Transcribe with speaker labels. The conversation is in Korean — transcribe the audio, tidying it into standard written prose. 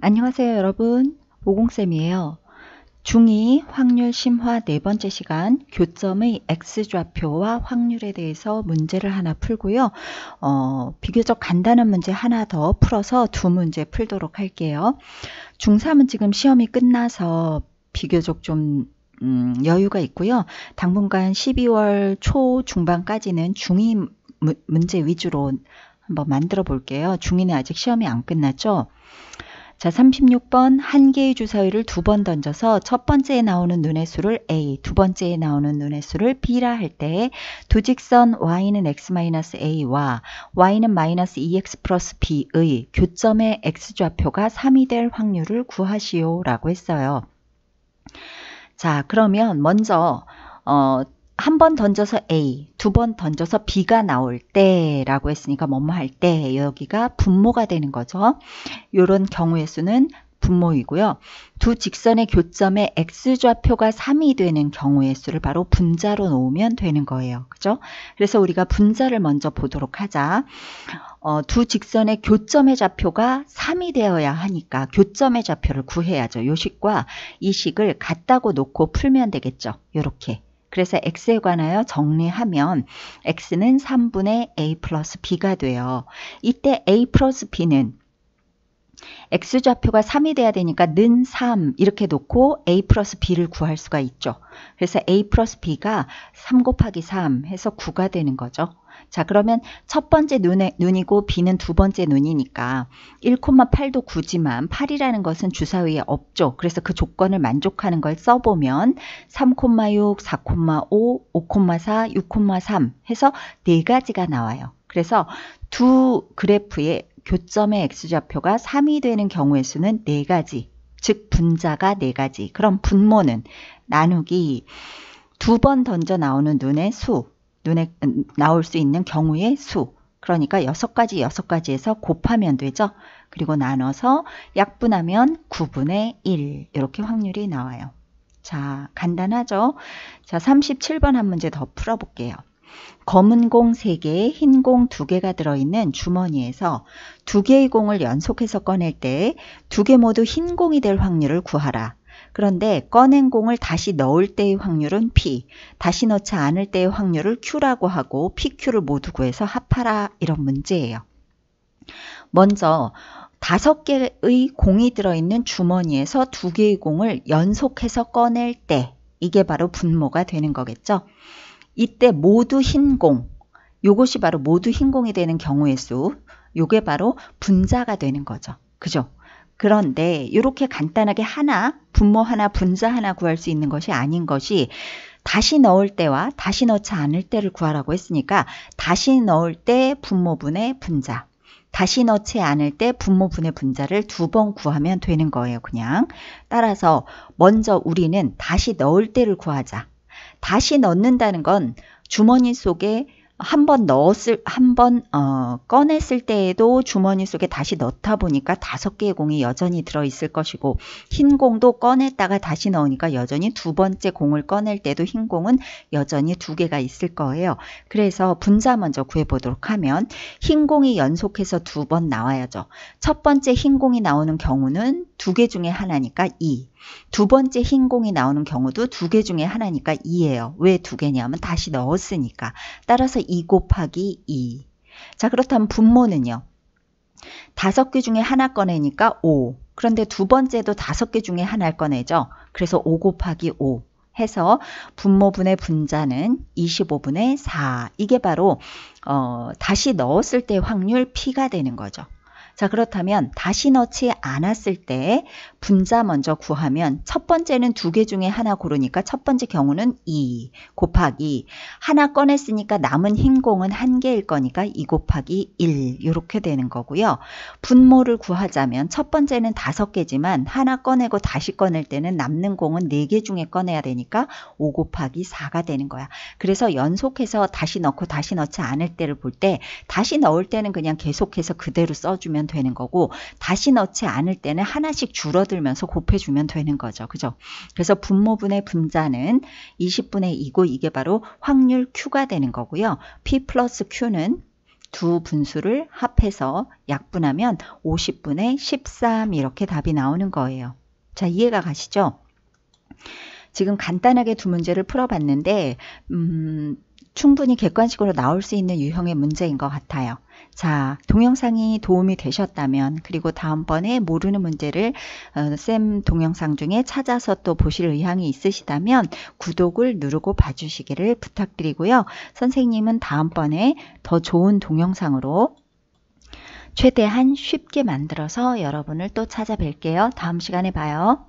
Speaker 1: 안녕하세요, 여러분. 오공쌤이에요. 중2 확률 심화 네 번째 시간 교점의 X좌표와 확률에 대해서 문제를 하나 풀고요. 비교적 간단한 문제 하나 더 풀어서 두 문제 풀도록 할게요. 중3은 지금 시험이 끝나서 비교적 좀 여유가 있고요. 당분간 12월 초 중반까지는 중2 문제 위주로 한번 만들어 볼게요. 중2는 아직 시험이 안 끝났죠. 자, 36번 한 개의 주사위를 두 번 던져서 첫 번째에 나오는 눈의 수를 A, 두 번째에 나오는 눈의 수를 B라 할 때 두 직선 y는 x-a와 y는 -2x 플러스 b의 교점의 x좌표가 3이 될 확률을 구하시오 라고 했어요. 자, 그러면 먼저 한 번 던져서 A, 두 번 던져서 B가 나올 때 라고 했으니까 뭐뭐 할 때 여기가 분모가 되는 거죠. 이런 경우의 수는 분모이고요. 두 직선의 교점의 X좌표가 3이 되는 경우의 수를 바로 분자로 놓으면 되는 거예요. 그죠? 그래서 우리가 분자를 먼저 보도록 하자. 두 직선의 교점의 좌표가 3이 되어야 하니까 교점의 좌표를 구해야죠. 요 식과 이 식을 같다고 놓고 풀면 되겠죠. 요렇게. 그래서 x에 관하여 정리하면 x는 3분의 a 플러스 b가 돼요. 이때 a 플러스 b는 x좌표가 3이 돼야 되니까 는 3 이렇게 놓고 a 플러스 b를 구할 수가 있죠. 그래서 a 플러스 b가 3 곱하기 3 해서 9가 되는 거죠. 자, 그러면 첫 번째 눈이고 b는 두 번째 눈이니까 1,8도 9지만 8이라는 것은 주사위에 없죠. 그래서 그 조건을 만족하는 걸 써보면 3,6, 4,5, 5,4, 6,3 해서 네 가지가 나와요. 그래서 두 그래프의 교점의 x좌표가 3이 되는 경우의 수는 네 가지, 즉 분자가 네 가지. 그럼 분모는 나누기 두 번 던져 나오는 눈의 수, 눈에 나올 수 있는 경우의 수. 그러니까 6가지에서 곱하면 되죠. 그리고 나눠서 약분하면 9분의 1 이렇게 확률이 나와요. 자, 간단하죠? 자, 37번 한 문제 더 풀어볼게요. 검은 공 3개, 흰 공 2개가 들어있는 주머니에서 2개의 공을 연속해서 꺼낼 때 2개 모두 흰 공이 될 확률을 구하라. 그런데 꺼낸 공을 다시 넣을 때의 확률은 P, 다시 넣지 않을 때의 확률을 Q라고 하고 PQ를 모두 구해서 합하라 이런 문제예요. 먼저 5개의 공이 들어있는 주머니에서 2개의 공을 연속해서 꺼낼 때 이게 바로 분모가 되는 거겠죠. 이때 모두 흰 공, 요것이 바로 모두 흰 공이 되는 경우의 수, 요게 바로 분자가 되는 거죠. 그죠? 그런데 이렇게 간단하게 하나, 분모 하나, 분자 하나 구할 수 있는 것이 아닌 것이 다시 넣을 때와 다시 넣지 않을 때를 구하라고 했으니까 다시 넣을 때 분모분의 분자, 다시 넣지 않을 때 분모분의 분자를 두 번 구하면 되는 거예요. 그냥. 따라서 먼저 우리는 다시 넣을 때를 구하자. 다시 넣는다는 건 주머니 속에 한번 꺼냈을 때에도 주머니 속에 다시 넣다 보니까 5개의 공이 여전히 들어있을 것이고 흰 공도 꺼냈다가 다시 넣으니까 여전히 두 번째 공을 꺼낼 때도 흰 공은 여전히 2개가 있을 거예요. 그래서 분자 먼저 구해보도록 하면 흰 공이 연속해서 2번 나와야죠. 첫 번째 흰 공이 나오는 경우는 2개 중에 하나니까 2. 두 번째 흰 공이 나오는 경우도 2개 중에 하나니까 2예요. 왜 2개냐면 다시 넣었으니까. 따라서 2 곱하기 2. 자, 그렇다면 분모는요. 5개 중에 하나 꺼내니까 5. 그런데 두 번째도 5개 중에 하나를 꺼내죠. 그래서 5 곱하기 5 해서 분모분의 분자는 25분의 4. 이게 바로 다시 넣었을 때 확률 P가 되는 거죠. 자, 그렇다면 다시 넣지 않았을 때 분자 먼저 구하면 첫 번째는 2개 중에 하나 고르니까 첫 번째 경우는 2 곱하기 하나 꺼냈으니까 남은 흰 공은 1개일 거니까 2 곱하기 1 이렇게 되는 거고요. 분모를 구하자면 첫 번째는 5개지만 하나 꺼내고 다시 꺼낼 때는 남는 공은 4개 중에 꺼내야 되니까 5 곱하기 4가 되는 거야. 그래서 연속해서 다시 넣고 다시 넣지 않을 때를 볼 때 다시 넣을 때는 그냥 계속해서 그대로 써주면 되는 거고 다시 넣지 않을 때는 하나씩 줄어들면서 곱해주면 되는 거죠. 그죠? 그래서 분모분의 분자는 20분의 2고 이게 바로 확률 Q가 되는 거고요. P 플러스 Q는 두 분수를 합해서 약분하면 50분의 13 이렇게 답이 나오는 거예요. 자, 이해가 가시죠? 지금 간단하게 두 문제를 풀어봤는데 충분히 객관식으로 나올 수 있는 유형의 문제인 것 같아요. 자, 동영상이 도움이 되셨다면, 그리고 다음번에 모르는 문제를 쌤 동영상 중에 찾아서 또 보실 의향이 있으시다면 구독을 누르고 봐주시기를 부탁드리고요. 선생님은 다음번에 더 좋은 동영상으로 최대한 쉽게 만들어서 여러분을 또 찾아뵐게요. 다음 시간에 봐요.